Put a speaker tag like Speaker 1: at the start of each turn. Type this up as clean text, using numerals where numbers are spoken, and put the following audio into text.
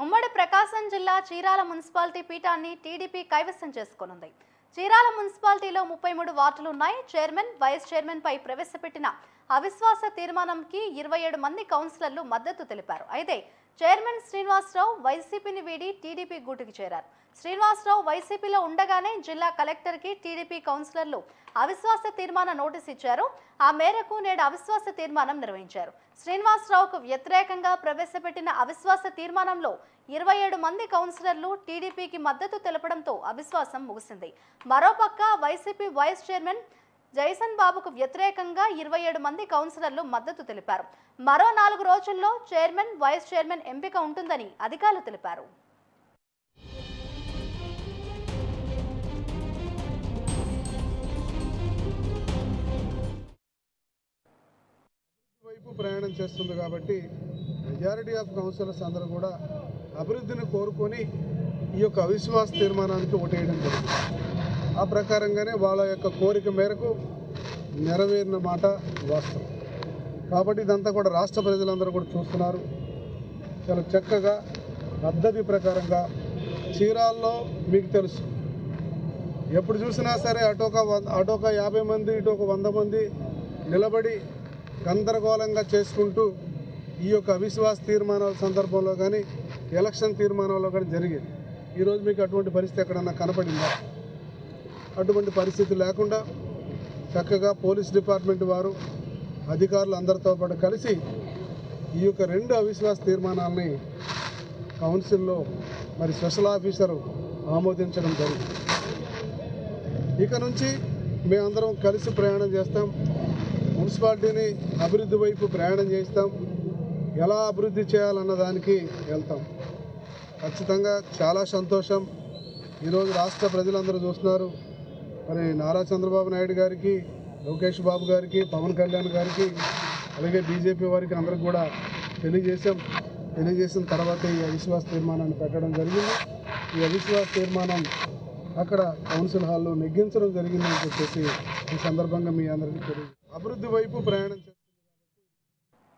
Speaker 1: ఉమ్మడి ప్రకాశం జిల్లా చీరాల మున్సిపాలిటీ పీఠాన్ని టీడీపీ కైవసం చేసుకోనుంది. చీరాల మున్సిపాలిటీలో 33 వార్డులు ఉన్నాయి. చైర్మన్, వైస్ చైర్మన్ పై ప్రవేశపెట్టిన అవిశ్వాస తీర్మానంకి 27 మంది కౌన్సిలర్లు మద్దతు తెలిపారు. అయితే చైర్మన్ శ్రీనివాసరావు వైసీపీని వీడి టీడీపీ గూటికి చేరారు. శ్రీనివాసరావు వైసీపీలో ఉండగానే జిల్లా కలెక్టర్కి టీడీపీ కౌన్సిలర్లు అవిశ్వాస తీర్మాన నోటీస్ ఇచ్చారు. ఆ మేరకు నేడు అవిశ్వాస తీర్మానం నిర్వహించారు. శ్రీనివాసరావుకు వ్యతిరేకంగా ప్రవేశపెట్టిన అవిశ్వాస తీర్మానంలో 27 మంది కౌన్సిలర్లు టీడీపీకి మద్దతు తెలపడంతో అవిశ్వాసం ముగిసింది. మరోపక్క వైసీపీ వైస్ చైర్మన్ జైసన్ బాబుకు వ్యతిరేకంగా 27 మంది కౌన్సిలర్లు మద్దతు తెలిపారు. మరో 4 రోజుల్లో చైర్మన్, వైస్ చైర్మన్ ఎంపిక ఉంటుందని అధికారులు తెలిపారు.
Speaker 2: వైపు ప్రయాణం చేస్తుంది కాబట్టి మెజారిటీ ఆఫ్ కౌన్సిలర్స్ అందరూ కూడా అభివృద్ధిని కోరుకొని ఈ యొక్క అవిశ్వాస తీర్మానానికి ఓటేయడం జరిగింది. ఆ ప్రకారంగానే వాళ్ళ యొక్క కోరిక మేరకు నెరవేరిన మాట వాస్తవం. కాబట్టి ఇదంతా కూడా రాష్ట్ర ప్రజలందరూ కూడా చూస్తున్నారు. చాలా చక్కగా పద్ధతి ప్రకారంగా చీరాల్లో మీకు తెలుసు, ఎప్పుడు చూసినా సరే అటొక 50 మంది ఇటొక 100 మంది నిలబడి గందరగోళంగా చేసుకుంటూ ఈ యొక్క అవిశ్వాస తీర్మానాల సందర్భంలో కానీ ఎలక్షన్ తీర్మానంలో కానీ జరిగింది. ఈరోజు మీకు అటువంటి పరిస్థితి ఎక్కడన్నా కనపడిందా? అటువంటి పరిస్థితి లేకుండా చక్కగా పోలీస్ డిపార్ట్మెంట్ వారు అధికారులు అందరితో పాటు కలిసి ఈ యొక్క 2 అవిశ్వాస తీర్మానాలని కౌన్సిల్లో మరి స్పెషల్ ఆఫీసరు ఆమోదించడం జరిగింది. ఇక నుంచి మేమందరం కలిసి ప్రయాణం చేస్తాం. మున్సిపాలిటీని అభివృద్ధి వైపు ప్రయాణం చేస్తాం. ఎలా అభివృద్ధి చేయాలన్న దానికి వెళ్తాం. ఖచ్చితంగా చాలా సంతోషం. ఈరోజు రాష్ట్ర ప్రజలందరూ చూస్తున్నారు. మరి నారా చంద్రబాబు నాయుడు గారికి, లోకేష్ బాబు గారికి, పవన్ కళ్యాణ్ గారికి, అలాగే బీజేపీ వారికి అందరికి కూడా తెలియజేసిన తర్వాత ఈ అవిశ్వాస తీర్మానాన్ని పెట్టడం జరిగింది. ఈ అవిశ్వాస తీర్మానం అక్కడ కౌన్సిల్ హాల్లో నెగ్గించడం జరిగిందని చెప్పేసి ఈ సందర్భంగా మీ అందరికీ తెలియదు. అభివృద్ధి వైపు ప్రయాణం